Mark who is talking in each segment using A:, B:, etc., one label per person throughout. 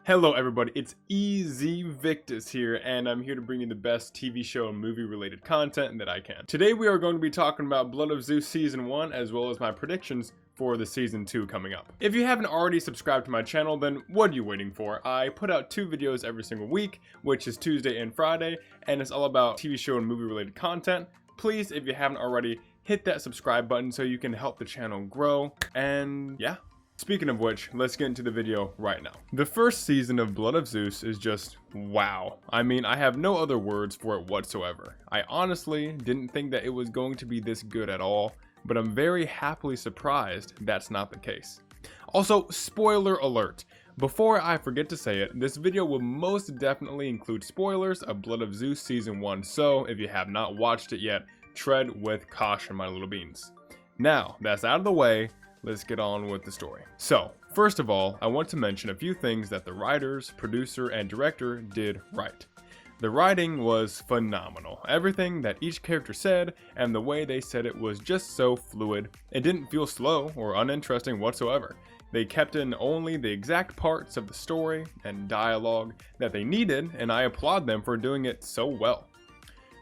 A: Hello everybody, it's EZ Victus here, and I'm here to bring you the best TV show and movie related content that I can. Today we are going to be talking about Blood of Zeus Season 1 as well as my predictions for the Season 2 coming up. If you haven't already subscribed to my channel, then what are you waiting for? I put out 2 videos every single week, which is Tuesday and Friday, and it's all about TV show and movie related content. Please, if you haven't already, hit that subscribe button so you can help the channel grow, and yeah. Speaking of which, let's get into the video right now. The first season of Blood of Zeus is just wow. I mean, I have no other words for it whatsoever. I honestly didn't think that it was going to be this good at all, but I'm very happily surprised that's not the case. Also, spoiler alert. Before I forget to say it, this video will most definitely include spoilers of Blood of Zeus Season 1, so if you have not watched it yet, tread with caution, my little beans. Now, that's out of the way. Let's get on with the story. So, first of all, I want to mention a few things that the writers, producer, and director did right. The writing was phenomenal. Everything that each character said and the way they said it was just so fluid. It didn't feel slow or uninteresting whatsoever. They kept in only the exact parts of the story and dialogue that they needed, and I applaud them for doing it so well.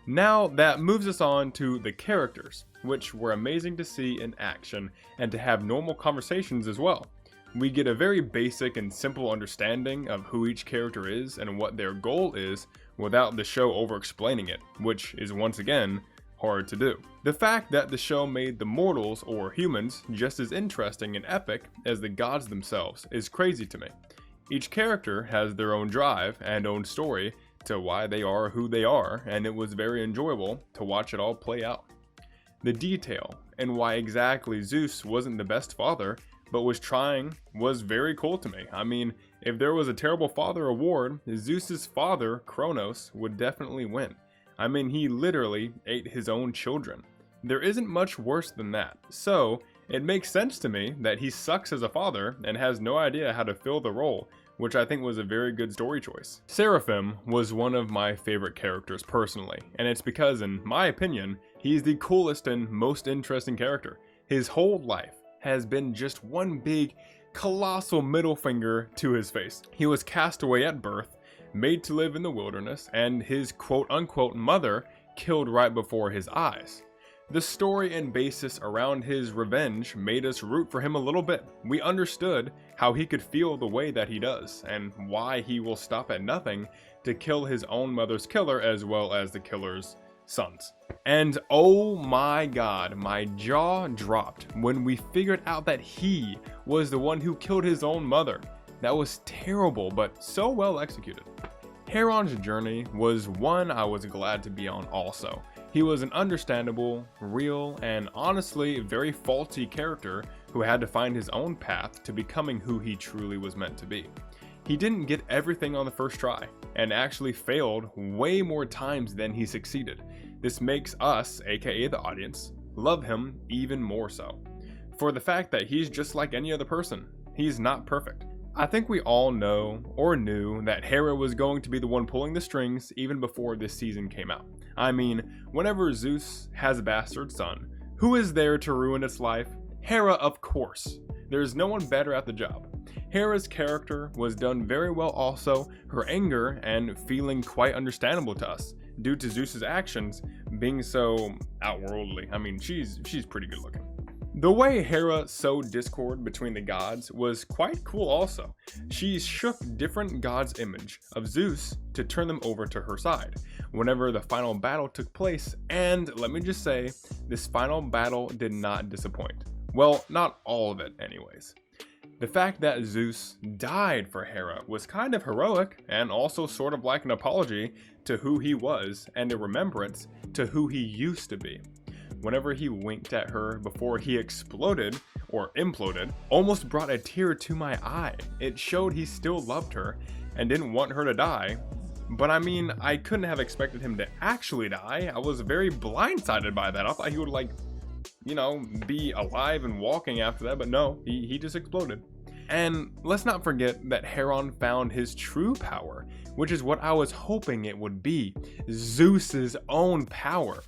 A: Now that moves us on to the characters, which were amazing to see in action and to have normal conversations as well. We get a very basic and simple understanding of who each character is and what their goal is without the show over-explaining it, which is once again hard to do. The fact that the show made the mortals, or humans, just as interesting and epic as the gods themselves is crazy to me. Each character has their own drive and own story to why they are who they are, and it was very enjoyable to watch it all play out. The detail and why exactly Zeus wasn't the best father but was trying was very cool to me. I mean, if there was a terrible father award, Zeus's father, Kronos, would definitely win. I mean, he literally ate his own children. There isn't much worse than that, so it makes sense to me that he sucks as a father and has no idea how to fill the role, which I think was a very good story choice. Seraphim was one of my favorite characters personally, and it's because, in my opinion, he's the coolest and most interesting character. His whole life has been just one big, colossal middle finger to his face. He was cast away at birth, made to live in the wilderness, and his quote-unquote mother killed right before his eyes. The story and basis around his revenge made us root for him a little bit. We understood how he could feel the way that he does, and why he will stop at nothing to kill his own mother's killer as well as the killer's sons. And oh my god, my jaw dropped when we figured out that he was the one who killed his own mother. That was terrible, but so well executed. Heron's journey was one I was glad to be on also. He was an understandable, real, and honestly very faulty character who had to find his own path to becoming who he truly was meant to be. He didn't get everything on the first try, and actually failed way more times than he succeeded. This makes us, aka the audience, love him even more so. For the fact that he's just like any other person. He's not perfect. I think we all know or knew that Hera was going to be the one pulling the strings even before this season came out. I mean, whenever Zeus has a bastard son, who is there to ruin its life? Hera, of course. There's no one better at the job. Hera's character was done very well also, her anger and feeling quite understandable to us, due to Zeus's actions being so outworldly. I mean, she's pretty good looking. The way Hera sowed discord between the gods was quite cool also. She shook different gods' image of Zeus to turn them over to her side whenever the final battle took place, and let me just say, this final battle did not disappoint. Well, not all of it anyways. The fact that Zeus died for Hera was kind of heroic, and also sort of like an apology to who he was and a remembrance to who he used to be. Whenever he winked at her before he exploded, or imploded, almost brought a tear to my eye. It showed he still loved her and didn't want her to die. But I mean, I couldn't have expected him to actually die. I was very blindsided by that. I thought he would, like, you know, be alive and walking after that, but no, he just exploded. And let's not forget that Heron found his true power, which is what I was hoping it would be, Zeus's own power.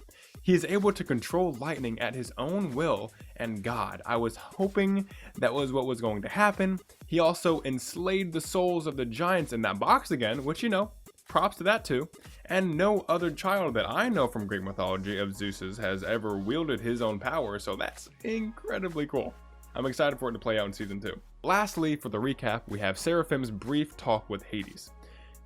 A: He is able to control lightning at his own will, and God, I was hoping that was what was going to happen. He also enslaved the souls of the giants in that box again, which, you know, props to that too. And no other child that I know from Greek mythology of Zeus's has ever wielded his own power, so that's incredibly cool. I'm excited for it to play out in season 2. Lastly, for the recap, we have Seraphim's brief talk with Hades.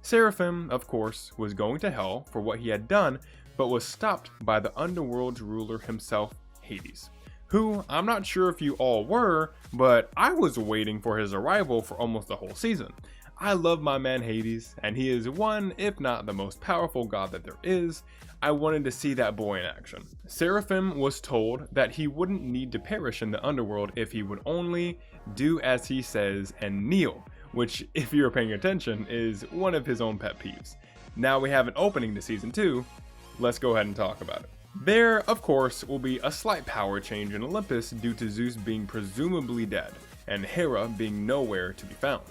A: Seraphim, of course, was going to hell for what he had done, but was stopped by the underworld's ruler himself, Hades, who I'm not sure if you all were, but I was waiting for his arrival for almost the whole season. I love my man Hades, and he is one, if not the most powerful god that there is. I wanted to see that boy in action. Seraphim was told that he wouldn't need to perish in the underworld if he would only do as he says and kneel, which, if you're paying attention, is one of his own pet peeves. Now we have an opening to season 2. Let's go ahead and talk about it. There, of course, will be a slight power change in Olympus due to Zeus being presumably dead, and Hera being nowhere to be found.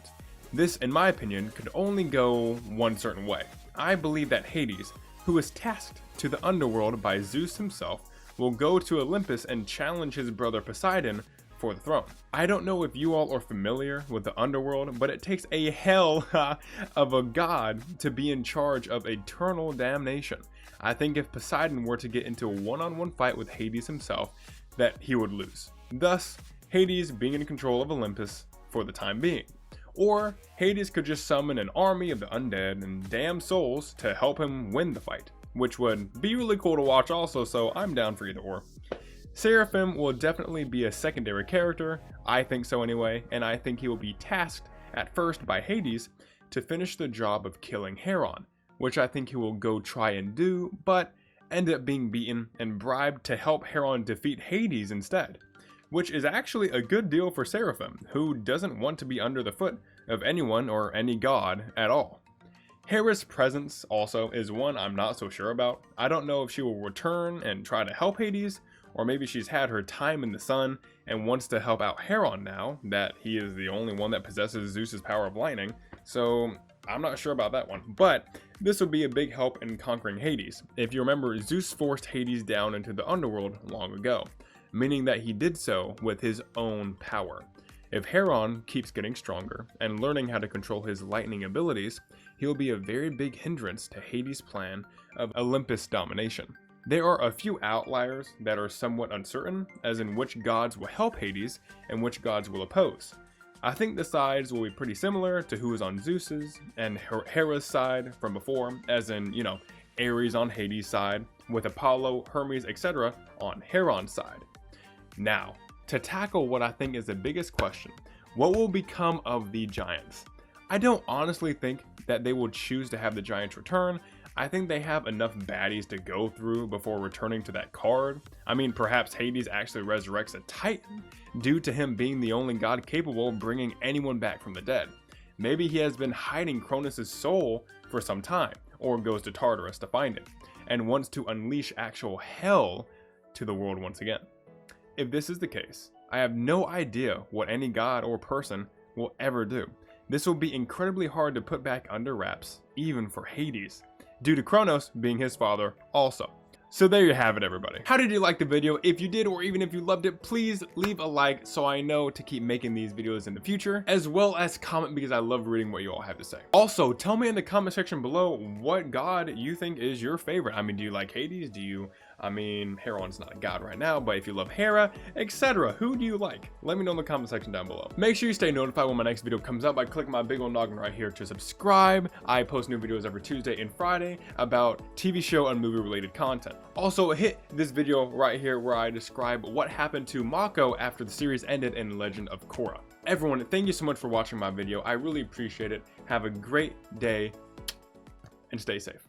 A: This, in my opinion, could only go one certain way. I believe that Hades, who is tasked to the underworld by Zeus himself, will go to Olympus and challenge his brother Poseidon for the throne. I don't know if you all are familiar with the underworld, but it takes a hell of a god to be in charge of eternal damnation. I think if Poseidon were to get into a one-on-one fight with Hades himself, that he would lose. Thus, Hades being in control of Olympus for the time being. Or Hades could just summon an army of the undead and damned souls to help him win the fight, which would be really cool to watch also, so I'm down for either or. Seraphim will definitely be a secondary character, I think so anyway, and I think he will be tasked at first by Hades to finish the job of killing Heron, which I think he will go try and do, but end up being beaten and bribed to help Heron defeat Hades instead, which is actually a good deal for Seraphim, who doesn't want to be under the foot of anyone or any god at all. Hera's presence also is one I'm not so sure about. I don't know if she will return and try to help Hades, or maybe she's had her time in the sun and wants to help out Heron now that he is the only one that possesses Zeus's power of lightning, so I'm not sure about that one. But this would be a big help in conquering Hades. If you remember, Zeus forced Hades down into the underworld long ago, meaning that he did so with his own power. If Heron keeps getting stronger and learning how to control his lightning abilities, he'll be a very big hindrance to Hades' plan of Olympus domination. There are a few outliers that are somewhat uncertain, as in which gods will help Hades and which gods will oppose. I think the sides will be pretty similar to who is on Zeus's and Hera's side from before, as in, you know, Ares on Hades' side, with Apollo, Hermes, etc. on Heron's side. Now, to tackle what I think is the biggest question, what will become of the giants? I don't honestly think that they will choose to have the giants return. I think they have enough baddies to go through before returning to that card. I mean, perhaps Hades actually resurrects a Titan due to him being the only god capable of bringing anyone back from the dead. Maybe he has been hiding Cronus' soul for some time, or goes to Tartarus to find it, and wants to unleash actual hell to the world once again. If this is the case, I have no idea what any god or person will ever do. This will be incredibly hard to put back under wraps, even for Hades, due to Kronos being his father also. So there you have it, everybody. How did you like the video? If you did, or even if you loved it, please leave a like so I know to keep making these videos in the future, as well as comment because I love reading what you all have to say. Also, tell me in the comment section below what god you think is your favorite. I mean, do you like Hades? Heron's not a god right now, but if you love Hera, etc., who do you like? Let me know in the comment section down below. Make sure you stay notified when my next video comes out by clicking my big old noggin right here to subscribe. I post new videos every Tuesday and Friday about TV show and movie related content. Also, hit this video right here where I describe what happened to Mako after the series ended in Legend of Korra. Everyone, thank you so much for watching my video. I really appreciate it. Have a great day and stay safe.